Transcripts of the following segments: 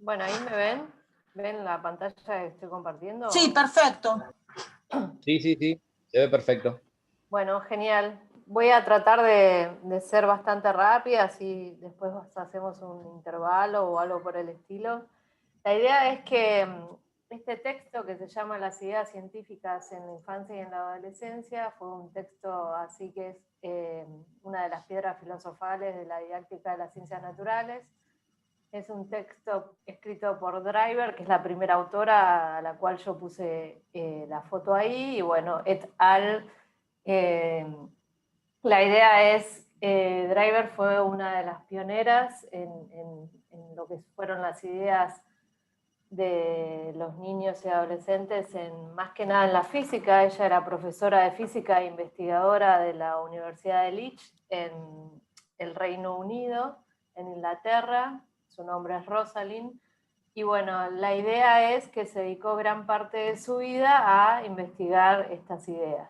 Bueno, ahí me ven. ¿Ven la pantalla que estoy compartiendo? Sí, perfecto. Sí, sí, sí, se ve perfecto. Bueno, genial. Voy a tratar de ser bastante rápida, así después hacemos un intervalo o algo por el estilo. La idea es que este texto que se llama Las ideas científicas en la infancia y en la adolescencia fue un texto así que es una de las piedras filosofales de la didáctica de las ciencias naturales. Es un texto escrito por Driver, que es la primera autora a la cual yo puse la foto ahí, y bueno, et al. La idea es, Driver fue una de las pioneras en lo que fueron las ideas de los niños y adolescentes, más que nada en la física. Ella era profesora de física e investigadora de la Universidad de Leeds en el Reino Unido, en Inglaterra. Su nombre es Rosalind. Y bueno, la idea es que se dedicó gran parte de su vida a investigar estas ideas.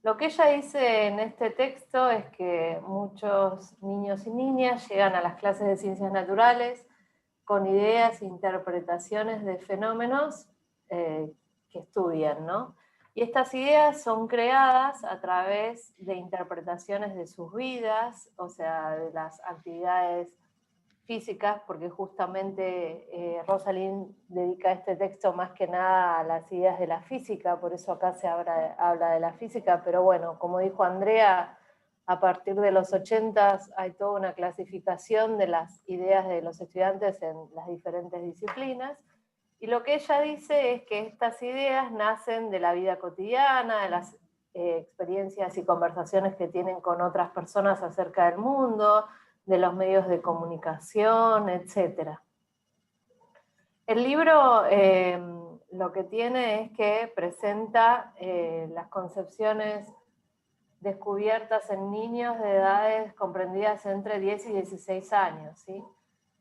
Lo que ella dice en este texto es que muchos niños y niñas llegan a las clases de ciencias naturales con ideas e interpretaciones de fenómenos que estudian, ¿no? Y estas ideas son creadas a través de interpretaciones de sus vidas, o sea, de las actividades físicas, porque justamente Rosalind dedica este texto más que nada a las ideas de la física, por eso acá se habla de la física, pero bueno, como dijo Andrea, a partir de los 80 hay toda una clasificación de las ideas de los estudiantes en las diferentes disciplinas, y lo que ella dice es que estas ideas nacen de la vida cotidiana, de las experiencias y conversaciones que tienen con otras personas acerca del mundo, de los medios de comunicación, etc. El libro lo que tiene es que presenta las concepciones descubiertas en niños de edades comprendidas entre 10 y 16 años, ¿sí?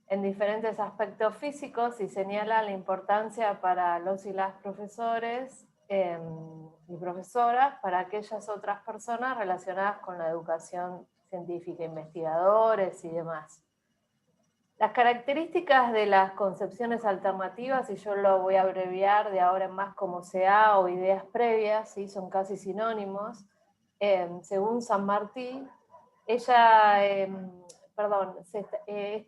En diferentes aspectos físicos, y señala la importancia para los y las profesores y profesoras, para aquellas otras personas relacionadas con la educación científica, investigadores y demás. Las características de las concepciones alternativas, y yo lo voy a abreviar de ahora en más como CA o ideas previas, ¿sí? Son casi sinónimos. Según San Martín, este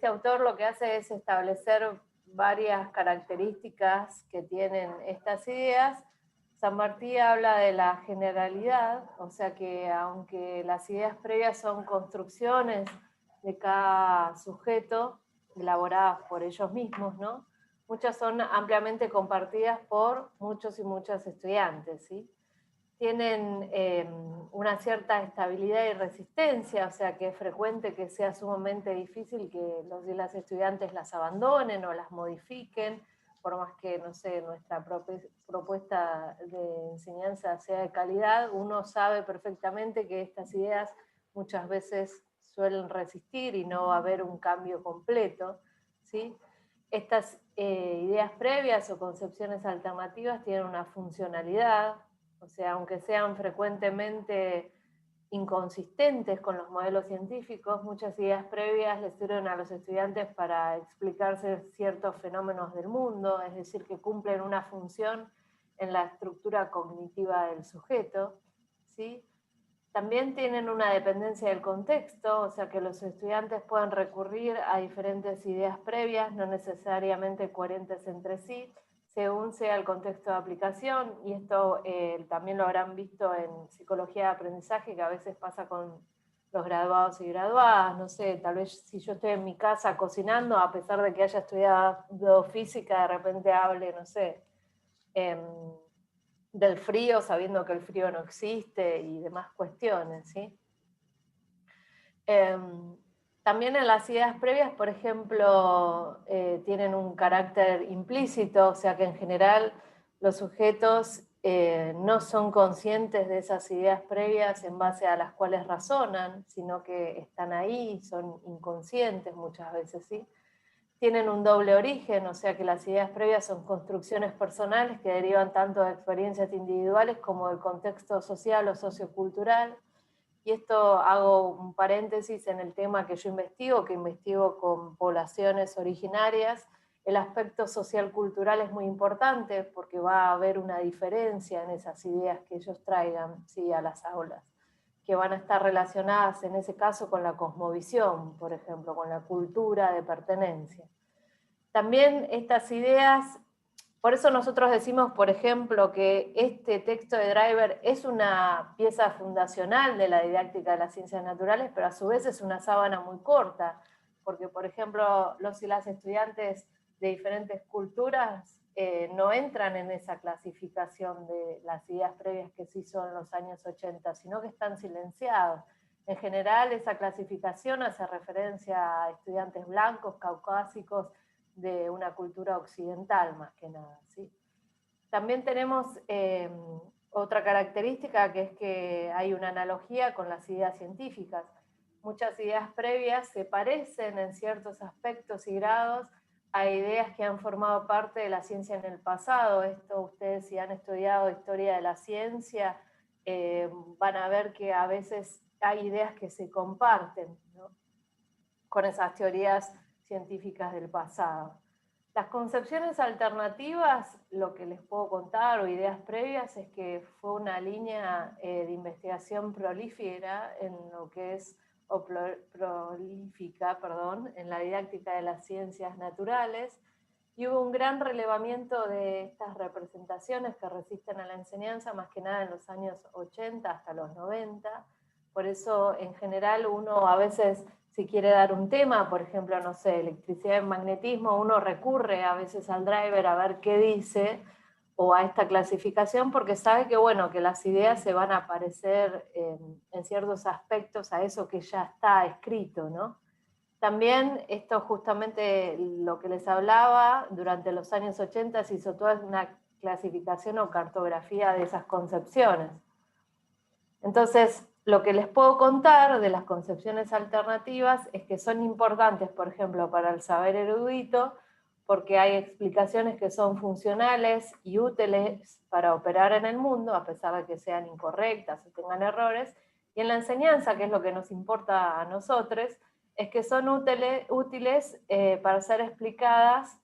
autor lo que hace es establecer varias características que tienen estas ideas. San Martín habla de la generalidad, o sea que aunque las ideas previas son construcciones de cada sujeto, elaboradas por ellos mismos, ¿no? Muchas son ampliamente compartidas por muchos y muchas estudiantes, ¿sí? Tienen una cierta estabilidad y resistencia, o sea que es frecuente que sea sumamente difícil que los y las estudiantes las abandonen o las modifiquen, por más que, no sé, nuestra propuesta de enseñanza sea de calidad, uno sabe perfectamente que estas ideas muchas veces suelen resistir y no va a haber un cambio completo, ¿sí? Estas ideas previas o concepciones alternativas tienen una funcionalidad, o sea, aunque sean frecuentemente inconsistentes con los modelos científicos, muchas ideas previas les sirven a los estudiantes para explicarse ciertos fenómenos del mundo, es decir, que cumplen una función en la estructura cognitiva del sujeto, ¿sí? También tienen una dependencia del contexto, o sea que los estudiantes pueden recurrir a diferentes ideas previas, no necesariamente coherentes entre sí, según sea el contexto de aplicación, y esto también lo habrán visto en psicología de aprendizaje, que a veces pasa con los graduados y graduadas, no sé, tal vez si yo estoy en mi casa cocinando, a pesar de que haya estudiado física, de repente hable, no sé, del frío, sabiendo que el frío no existe y demás cuestiones, ¿sí? También en las ideas previas, por ejemplo, tienen un carácter implícito, o sea que en general los sujetos no son conscientes de esas ideas previas en base a las cuales razonan, sino que están ahí, son inconscientes muchas veces, ¿sí? Tienen un doble origen, o sea que las ideas previas son construcciones personales que derivan tanto de experiencias individuales como del contexto social o sociocultural. Y esto hago un paréntesis en el tema que yo investigo, con poblaciones originarias, El aspecto social-cultural es muy importante porque va a haber una diferencia en esas ideas que ellos traigan, ¿sí?, a las aulas, que van a estar relacionadas en ese caso con la cosmovisión, por ejemplo, con la cultura de pertenencia. También estas ideas, por eso nosotros decimos, por ejemplo, que este texto de Driver es una pieza fundacional de la didáctica de las ciencias naturales, pero a su vez es una sábana muy corta, porque, por ejemplo, los y las estudiantes de diferentes culturas no entran en esa clasificación de las ideas previas que se hizo en los años 80, sino que están silenciados. En general, esa clasificación hace referencia a estudiantes blancos, caucásicos, de una cultura occidental más que nada, ¿sí? También tenemos otra característica, que es que hay una analogía con las ideas científicas. Muchas ideas previas se parecen en ciertos aspectos y grados a ideas que han formado parte de la ciencia en el pasado. Esto ustedes, si han estudiado historia de la ciencia, van a ver que a veces hay ideas que se comparten, ¿no?, con esas teorías científicas del pasado. Las concepciones alternativas, lo que les puedo contar, o ideas previas, es que fue una línea de investigación prolífera en lo que es, o prolífica, perdón, en la didáctica de las ciencias naturales, y hubo un gran relevamiento de estas representaciones que resisten a la enseñanza, más que nada en los años 80 hasta los 90. Por eso, en general, uno a veces, si quiere dar un tema, por ejemplo, no sé, electricidad y magnetismo, uno recurre a veces al Driver a ver qué dice, o a esta clasificación, porque sabe que, bueno, que las ideas se van a parecer en ciertos aspectos a eso que ya está escrito, ¿no? También esto, justamente lo que les hablaba, durante los años 80 se hizo toda una clasificación o cartografía de esas concepciones. Entonces, lo que les puedo contar de las concepciones alternativas es que son importantes, por ejemplo, para el saber erudito, porque hay explicaciones que son funcionales y útiles para operar en el mundo, a pesar de que sean incorrectas o tengan errores, y en la enseñanza, que es lo que nos importa a nosotros, es que son útiles para ser explicadas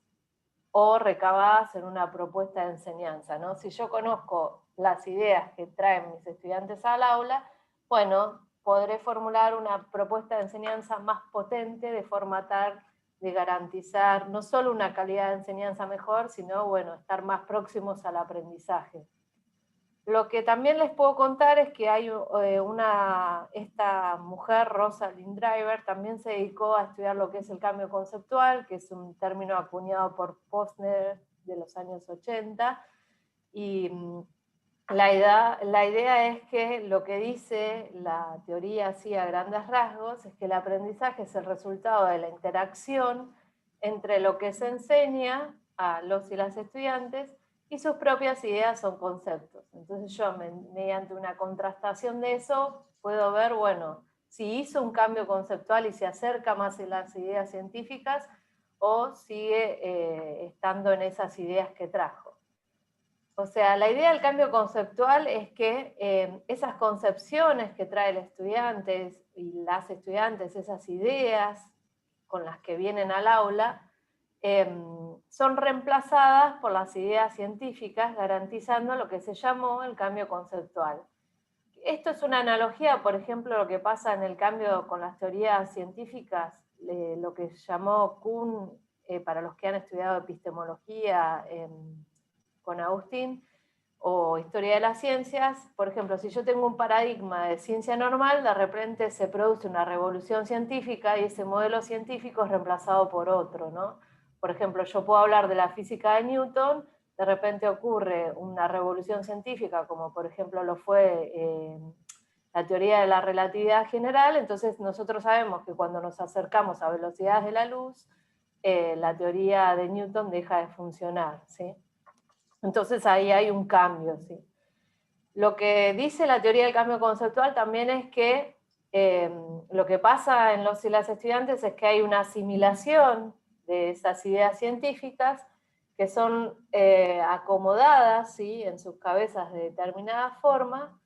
o recabadas en una propuesta de enseñanza, ¿no? Si yo conozco las ideas que traen mis estudiantes al aula, bueno, podré formular una propuesta de enseñanza más potente, de forma tal de garantizar no solo una calidad de enseñanza mejor, sino, bueno, estar más próximos al aprendizaje. Lo que también les puedo contar es que hay esta mujer, Rosalind Driver, también se dedicó a estudiar lo que es el cambio conceptual, que es un término acuñado por Posner de los años 80, y la idea es que lo que dice la teoría, así a grandes rasgos, es que el aprendizaje es el resultado de la interacción entre lo que se enseña a los y las estudiantes y sus propias ideas o conceptos. Entonces yo, mediante una contrastación de eso, puedo ver, bueno, si hizo un cambio conceptual y se acerca más a las ideas científicas, o sigue estando en esas ideas que trajo. O sea, la idea del cambio conceptual es que esas concepciones que trae el estudiante y las estudiantes, esas ideas con las que vienen al aula, son reemplazadas por las ideas científicas, garantizando lo que se llamó el cambio conceptual. Esto es una analogía, por ejemplo, lo que pasa en el cambio con las teorías científicas, lo que llamó Kuhn, para los que han estudiado epistemología con Agustín, o historia de las ciencias. Por ejemplo, si yo tengo un paradigma de ciencia normal, de repente se produce una revolución científica y ese modelo científico es reemplazado por otro, ¿no? Por ejemplo, yo puedo hablar de la física de Newton, de repente ocurre una revolución científica, como por ejemplo lo fue la teoría de la relatividad general. Entonces nosotros sabemos que cuando nos acercamos a velocidades de la luz, la teoría de Newton deja de funcionar, ¿sí? Entonces ahí hay un cambio, ¿sí? Lo que dice la teoría del cambio conceptual también es que lo que pasa en los y las estudiantes es que hay una asimilación de esas ideas científicas que son acomodadas, ¿sí?, en sus cabezas de determinada forma,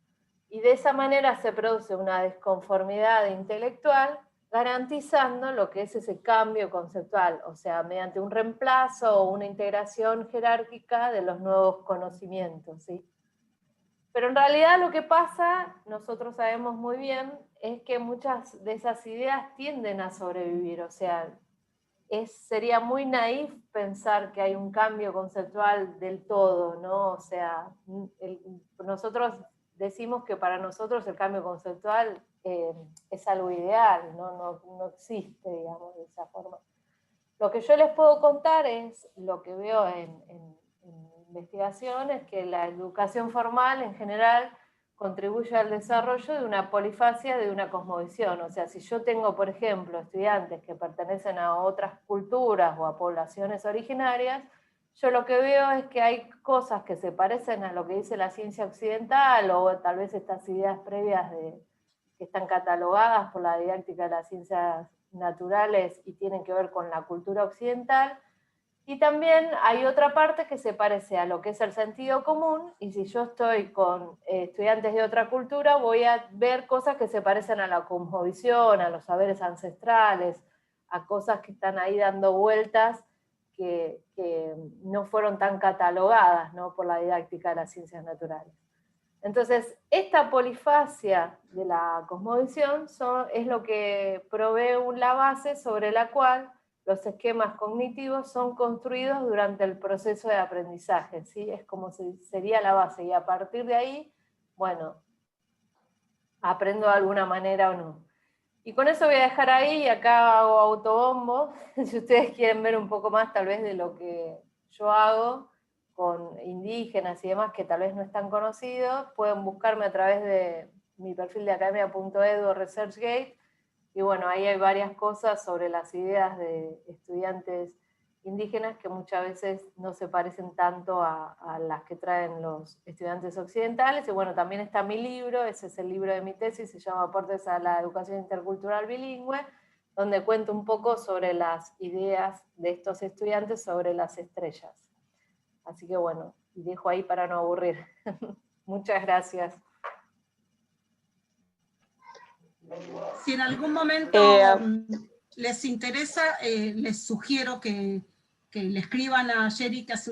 y de esa manera se produce una desconformidad intelectual, garantizando lo que es ese cambio conceptual, o sea, mediante un reemplazo o una integración jerárquica de los nuevos conocimientos, ¿sí? Pero en realidad lo que pasa, nosotros sabemos muy bien, es que muchas de esas ideas tienden a sobrevivir, o sea, sería muy naif pensar que hay un cambio conceptual del todo, ¿no? O sea, nosotros decimos que para nosotros el cambio conceptual es algo ideal, no existe, digamos, de esa forma. Lo que yo les puedo contar es lo que veo en investigación, es que la educación formal en general contribuye al desarrollo de una polifasia, de una cosmovisión. O sea, si yo tengo, por ejemplo, estudiantes que pertenecen a otras culturas o a poblaciones originarias, yo lo que veo es que hay cosas que se parecen a lo que dice la ciencia occidental, o tal vez estas ideas previas que están catalogadas por la didáctica de las ciencias naturales y tienen que ver con la cultura occidental. Y también hay otra parte que se parece a lo que es el sentido común, y si yo estoy con estudiantes de otra cultura, voy a ver cosas que se parecen a la cosmovisión, a los saberes ancestrales, a cosas que están ahí dando vueltas que no fueron tan catalogadas, ¿no?, por la didáctica de las ciencias naturales. Entonces, esta polifasia de la cosmovisión es lo que provee la base sobre la cual los esquemas cognitivos son construidos durante el proceso de aprendizaje, ¿sí? Es como si sería la base, y a partir de ahí, bueno, aprendo de alguna manera o no. Y con eso voy a dejar ahí, y acá hago autobombo, si ustedes quieren ver un poco más tal vez de lo que yo hago con indígenas y demás que tal vez no están conocidos, pueden buscarme a través de mi perfil de academia.edu o ResearchGate, y bueno, ahí hay varias cosas sobre las ideas de estudiantes indígenas que muchas veces no se parecen tanto a las que traen los estudiantes occidentales. Y bueno, también está mi libro, ese es el libro de mi tesis, se llama Aportes a la Educación Intercultural Bilingüe, donde cuento un poco sobre las ideas de estos estudiantes sobre las estrellas. Así que bueno, y dejo ahí para no aburrir. Muchas gracias. Si en algún momento les interesa, les sugiero que le escriban a Sherry, que hace